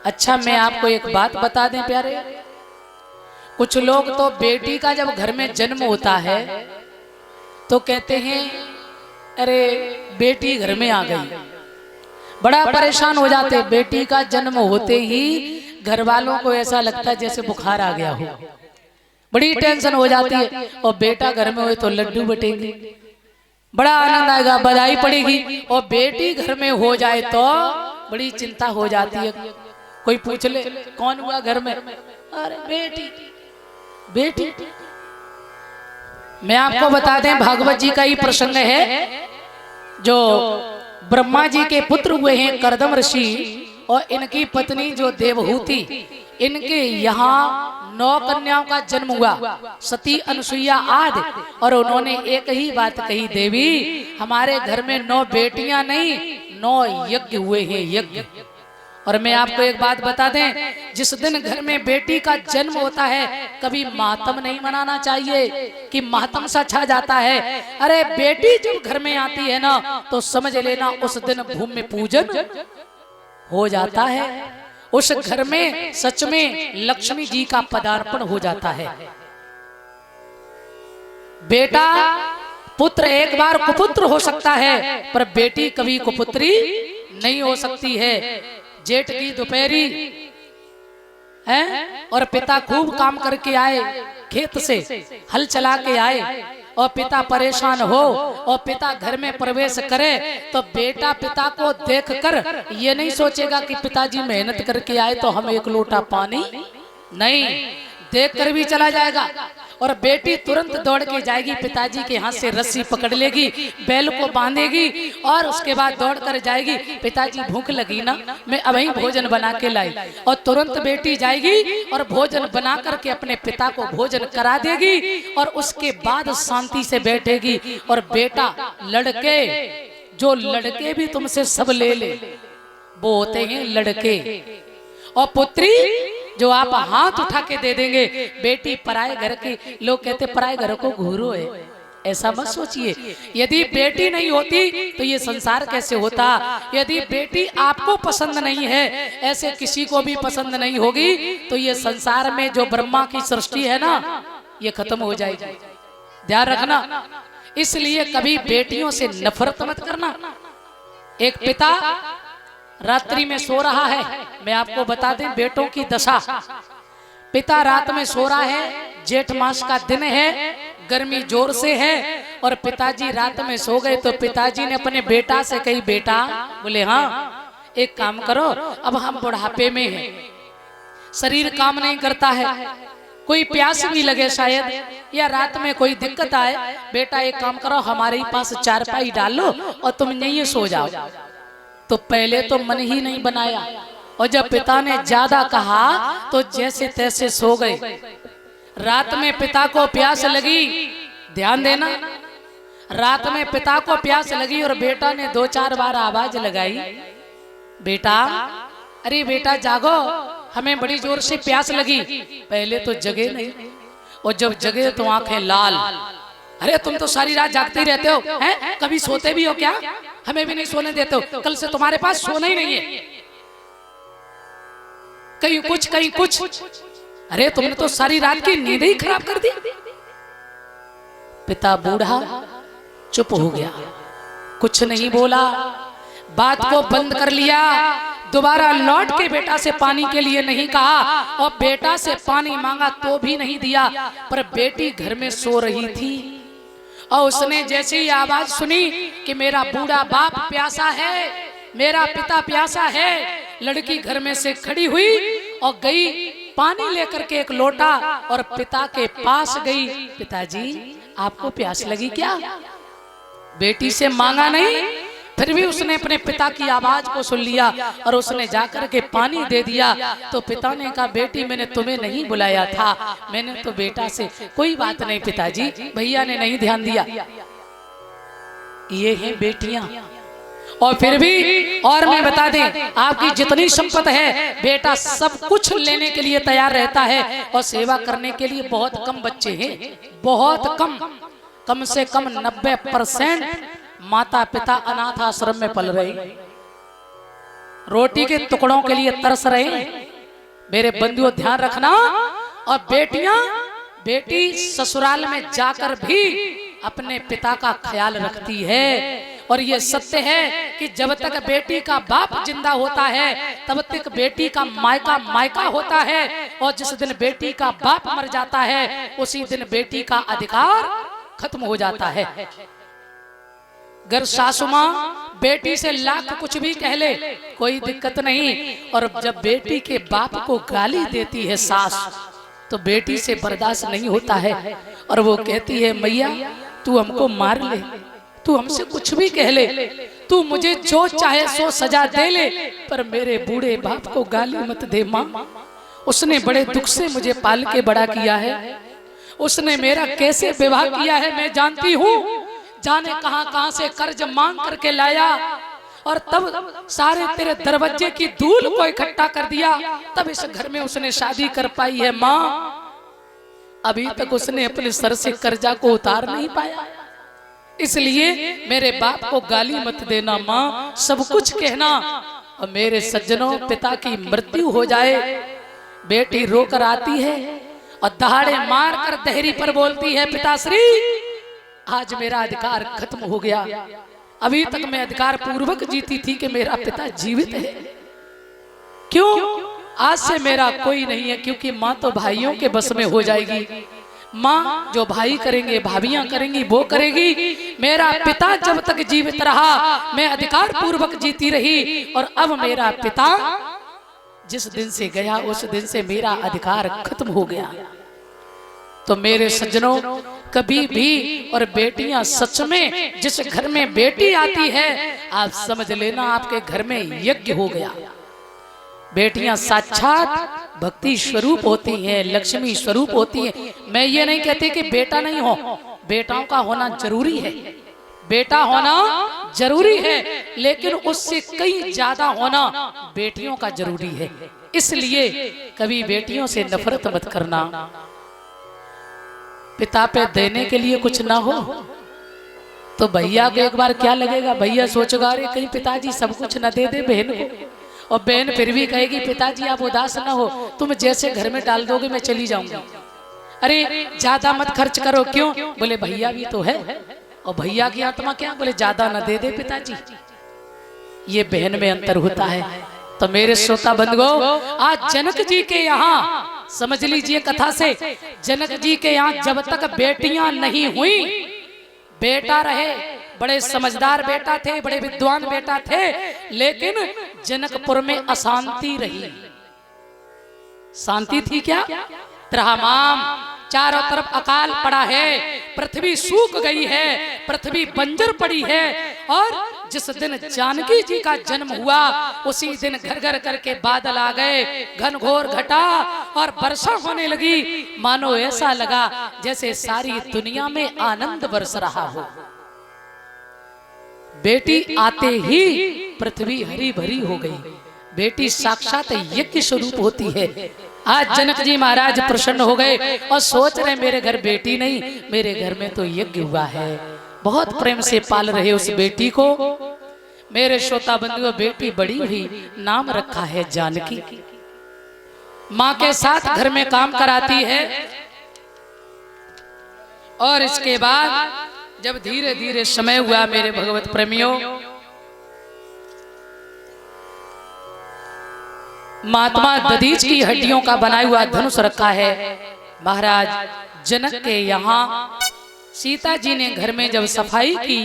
अच्छा, मैं आपको एक बात बता दें प्यारे, कुछ लोग तो बेटी का जब घर में जन्म होता है तो कहते हैं अरे बेटी घर में आ गई, बड़ा परेशान हो जाते। बेटी का जन्म होते ही घर वालों को ऐसा लगता है जैसे बुखार आ गया हो, बड़ी टेंशन हो जाती है। और बेटा घर में हो तो लड्डू बटेंगे, बड़ा आनंद आएगा, बधाई पड़ेगी। और बेटी घर में हो जाए तो बड़ी चिंता हो जाती है। कोई पूछ ले कौन हुआ घर में, अरे बेटी बेटी। मैं आपको बता दें भागवत जी का ही प्रसंग है, जो ब्रह्मा जी के पुत्र हुए हैं करदम ऋषि और इनकी पत्नी जो देवहूति, इनके यहाँ 9 कन्याओं का जन्म हुआ, सती अनुसुईया आदि। और उन्होंने एक ही बात कही, देवी हमारे घर में 9 बेटियां नहीं 9 यज्ञ हुए हैं, यज्ञ। और मैं आपको एक बात बता दें, जिस दिन घर में बेटी का जन्म होता है कभी मातम नहीं मनाना चाहिए कि मातम सा छा जाता है। अरे बेटी जब घर में आती है ना तो समझ लेना उस दिन भूमि पूजन हो जाता है, उस घर में सच में लक्ष्मी जी का पदार्पण हो जाता है। बेटा पुत्र एक बार कुपुत्र हो सकता है पर बेटी कभी कुपुत्री नहीं हो सकती है। जेठ की दोपहरी है और पिता खूब काम करके आए, खेत से हल चला के आए और पिता परेशान हो और पिता घर में प्रवेश करे तो बेटा पिता को देखकर ये नहीं सोचेगा कि पिताजी मेहनत करके आए तो हम एक लोटा पानी, नहीं, देखकर भी चला जाएगा। और बेटी तुरंत दौड़ के जाएगी, पिताजी के हाथ से रस्सी पकड़ लेगी, बैल को बांधेगी और उसके बाद दौड़ कर जाएगी, पिताजी भूख लगी ना, मैं अभी भोजन बना के लाई। और तुरंत बेटी जाएगी और भोजन बना करके अपने पिता को भोजन करा देगी और उसके बाद शांति से बैठेगी। और बेटा लड़के, जो लड़के भी तुमसे सब ले ले वो होते हैं लड़के, और पुत्री जो आप हाथ उठा के दे देंगे। बेटी पराए घर की, लोग कहते पराए घर को घूरो है, ऐसा मत सोचिए। यदि बेटी नहीं होती तो ये संसार कैसे होता। यदि बेटी आपको पसंद नहीं है, ऐसे किसी को भी पसंद नहीं होगी तो ये संसार में जो ब्रह्मा की सृष्टि है ना ये खत्म हो जाएगी, ध्यान रखना। इसलिए कभी बेटियों से नफरत मत करना। एक पिता रात्रि में सो रहा है, मैं आपको बता दें बेटों की दशा, पिता रात में सो रहा है, जेठ मास का दिन है, गर्मी जोर से है और पिताजी रात में सो गए तो पिताजी ने अपने बेटा से कही, बेटा, बोले हाँ, एक काम करो, अब हम बुढ़ापे में हैं, शरीर काम नहीं करता है, कोई प्यास भी लगे शायद या रात में कोई दिक्कत आए, बेटा एक काम करो हमारे पास चारपाई डालो और तुम यहीं सो जाओ। तो पहले तो मन ही नहीं बनाया और जब पिता ने ज्यादा कहा तो जैसे तैसे सो गए। रात में पिता को प्यास लगी, ध्यान देना, रात में पिता को प्यास लगी और बेटा ने 2-4 बार आवाज लगाई, बेटा, अरे बेटा जागो, हमें बड़ी जोर से प्यास लगी। पहले तो जगे नहीं और जब जगे तो आंखें लाल, अरे तुम तो सारी रात जागते ही रहते हो, हैं? कभी सोते भी हो क्या? हमें भी नहीं सोने देते हो, कल से तुम्हारे पास सोना ही नहीं है, कहीं कुछ कहीं कुछ, अरे तुमने तो सारी रात की नींद ही खराब कर दी। पिता बूढ़ा चुप हो गया, कुछ नहीं बोला, बात को बंद कर लिया। दोबारा लौट के बेटा से पानी के लिए नहीं कहा और बेटा से पानी मांगा तो भी नहीं दिया। पर बेटी घर में सो रही थी और उसने जैसे ही आवाज सुनी कि मेरा बूढ़ा बाप प्यासा है, मेरा पिता प्यासा है, लड़की घर में से खड़ी हुई और गई पानी लेकर के एक लोटा और पिता के पास गई, पिताजी आपको प्यास लगी क्या? बेटी से मांगा नहीं, फिर भी उसने अपने पिता की आवाज को सुन लिया और उसने जाकर के पानी दे दिया। तो पिता ने कहा, बेटी मैंने तुम्हें नहीं बुलाया था, मैंने तो बेटा से, कोई बात नहीं पिताजी, भैया ने नहीं ध्यान दिया। ये हैं बेटियां। और फिर भी, और मैं बता दें, आपकी जितनी संपत्ति है बेटा सब कुछ लेने के लिए तैयार रहता है और सेवा करने के लिए बहुत कम बच्चे हैं, बहुत कम से कम 90% माता पिता अनाथ आश्रम में पल रहे। रोटी के टुकड़ों के लिए तरस रहे हैं। मेरे बंधुओं ध्यान रखना। और बेटियां, बेटी ससुराल में जाकर भी अपने पिता का ख्याल रखती है। और ये सत्य है कि जब तक बेटी का बाप जिंदा होता है तब तक बेटी का मायका मायका होता है। और जिस दिन बेटी का बाप मर जाता है उसी दिन बेटी का अधिकार खत्म हो जाता है। अगर सासु माँ बेटी से लाख कुछ भी कह ले कोई दिक्कत नहीं, और जब बेटी के बाप को गाली देती है सास तो बेटी से बर्दाश्त नहीं होता है। और वो कहती है मैया तू हमको मार ले, तू हमसे कुछ भी कह ले, तू मुझे जो चाहे सो सजा दे ले, पर मेरे बूढ़े बाप को गाली मत दे माँ। उसने बड़े दुख से मुझे पाल के बड़ा किया है, उसने मेरा कैसे विवाह किया है मैं जानती हूँ। जाने कहां कहां से कर्ज मांग करके लाया और तब सारे तेरे दरवाजे की धूल को इकट्ठा कर दिया, तब इस घर में उसने शादी कर पाई है माँ। अभी तक उसने अपने सर से कर्जा को उतार नहीं पाया। इसलिए मेरे बाप को गाली मत देना माँ, सब कुछ कहना। और मेरे सज्जनों पिता की मृत्यु हो जाए, बेटी रोकर आती है और दहाड़े मार कर दहरी पर बोलती है पिताश्री आज मेरा अधिकार खत्म हो गया। अभी तक मैं अधिकार पूर्वक जीती थी कि मेरा पिता जीवित है, क्यों आज से मेरा कोई नहीं है, क्योंकि माँ तो भाइयों के बस में हो जाएगी। माँ जो भाई करेंगे भाभियां करेंगी वो करेगी। मेरा पिता जब तक जीवित रहा मैं अधिकार पूर्वक जीती रही, और अब मेरा पिता जिस दिन से गया उस दिन से मेरा अधिकार खत्म हो गया। तो मेरे सज्जनों कभी भी, और बेटियां सच में जिस घर में बेटी आती है आप समझ लेना आपके घर में यज्ञ हो गया। बेटियां साक्षात भक्ति स्वरूप होती हैं, लक्ष्मी स्वरूप होती हैं। मैं ये नहीं कहती कि बेटा नहीं हो, बेटाओं का होना जरूरी है, बेटा होना जरूरी है, लेकिन उससे कई ज्यादा होना बेटियों का जरूरी है। इसलिए कभी बेटियों से नफरत मत करना। पिता पे देने के लिए कुछ ना हो तो भैया को एक बार क्या लगेगा, भैया सोचेगा अरे कहीं पिताजी सब कुछ न दे दे बहन को, और बहन फिर भी कहेगी पिताजी आप उदास ना हो, तुम जैसे घर में डाल दोगे मैं चली जाऊंगी। अरे ज्यादा मत खर्च करो, क्यों? बोले भैया भी तो है, और भैया की आत्मा क्या, बोले ज्यादा न दे दे पिताजी। ये बहन में अंतर होता है। तो मेरे श्रोता बंधुओं आज जनक जी के यहाँ समझ लीजिए कथा से, जनक जी के यहाँ जब तक बेटियां नहीं हुई बेटा रहे, बड़े समझदार बेटा थे, बड़े विद्वान बेटा थे, लेकिन जनकपुर में अशांति रही। शांति थी क्या? त्रहमाम, चारों तरफ अकाल पड़ा है, पृथ्वी सूख गई है, पृथ्वी बंजर पड़ी है। और जिस दिन जानकी जी का जन्म हुआ उसी दिन घर घर करके बादल आ गए, घनघोर घटा और वर्षा होने लगी। मानो ऐसा लगा जैसे सारी दुनिया में आनंद बरस रहा हो। बेटी आते ही पृथ्वी हरी भरी हो गई। बेटी साक्षात यज्ञ स्वरूप होती है। आज जनक जी महाराज प्रसन्न हो गए और सोच रहे मेरे घर बेटी नहीं, मेरे घर में तो यज्ञ हुआ है। बहुत प्रेम से पाल रहे उस बेटी को। मेरे श्रोता बंधुओं बेटी बड़ी हुई, नाम रखा है जानकी। माँ के साथ घर में काम कराती है। और इसके बाद जब धीरे धीरे समय हुआ मेरे भगवत प्रेमियों, महात्मा दधीच की हड्डियों का बनाया हुआ धनुष रखा है। महाराज जनक के यहाँ सीता जी ने घर में जब सफाई की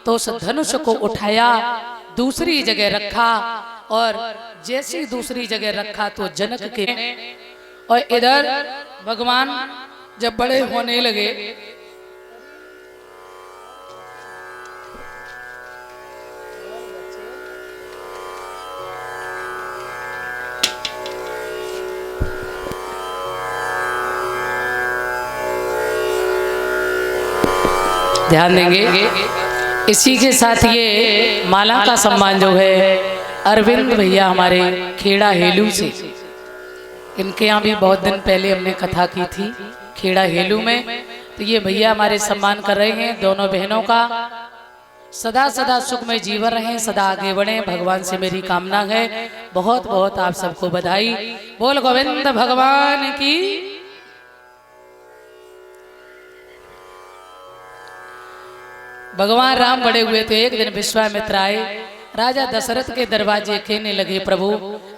तो उस धनुष को उठाया, दूसरी जगह रखा, और जैसी दूसरी जगह रखा तो जनक के, और इधर भगवान जब बड़े होने लगे ध्यान देंगे। इसी के साथ ये माला का सम्मान जो है अरविंद भैया हमारे खेड़ा हेलू से, इनके यहाँ भी बहुत दिन पहले हमने कथा की थी खेड़ा हेलू में। तो ये भैया हमारे सम्मान कर रहे हैं दोनों बहनों का। सदा सदा सुख में जीवन रहें, सदा आगे बढ़े, भगवान से मेरी कामना है। बहुत बहुत आप सबको बधाई। बोल गोविंद भगवान की। भगवान राम बड़े हुए थे, एक दिन विश्वामित्र आए, राजा दशरथ के दरवाजे कहने लगे, प्रभु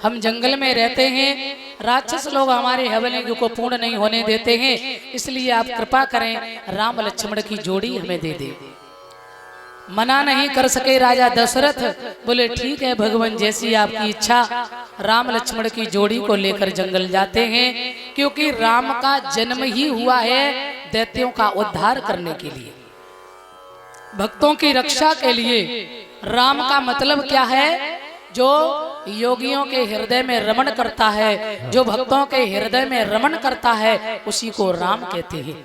हम जंगल में रहते हैं, राक्षस लोग हमारे हवन यज्ञ को पूर्ण नहीं होने देते हैं, इसलिए आप कृपा करें राम लक्ष्मण की जोड़ी हमें दे दे। मना नहीं कर सके राजा दशरथ, बोले ठीक है भगवान जैसी आपकी इच्छा। राम लक्ष्मण की जोड़ी को लेकर जंगल जाते हैं, क्योंकि राम का जन्म ही हुआ है दैत्यों का उद्धार करने के लिए, भक्तों की रक्षा के लिए। राम का मतलब क्या है? जो योगियों के हृदय में रमण करता है, जो भक्तों के हृदय में रमण करता है, उसी को राम कहते हैं।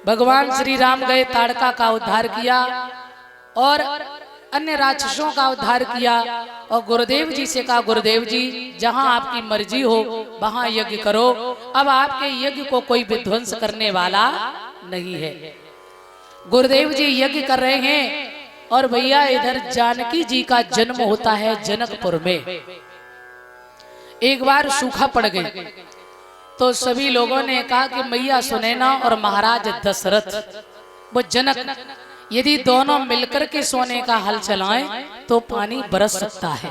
भगवान श्री राम गए, ताड़का का उद्धार किया और अन्य राक्षसों का उद्धार किया, और गुरुदेव जी से कहा, गुरुदेव जी जहां आपकी मर्जी हो वहां यज्ञ करो, अब आपके यज्ञ को कोई विध्वंस करने वाला नहीं है। गुरुदेव जी यज्ञ कर रहे हैं, और भैया इधर जानकी जी का जन्म होता है जनकपुर में। एक बार सूखा पड़ गई तो सभी लोगों ने कहा कि मैया सुनैना और महाराज दशरथ वो जनक यदि दोनों मिलकर के सोने का हल चलाएं तो पानी बरस सकता है।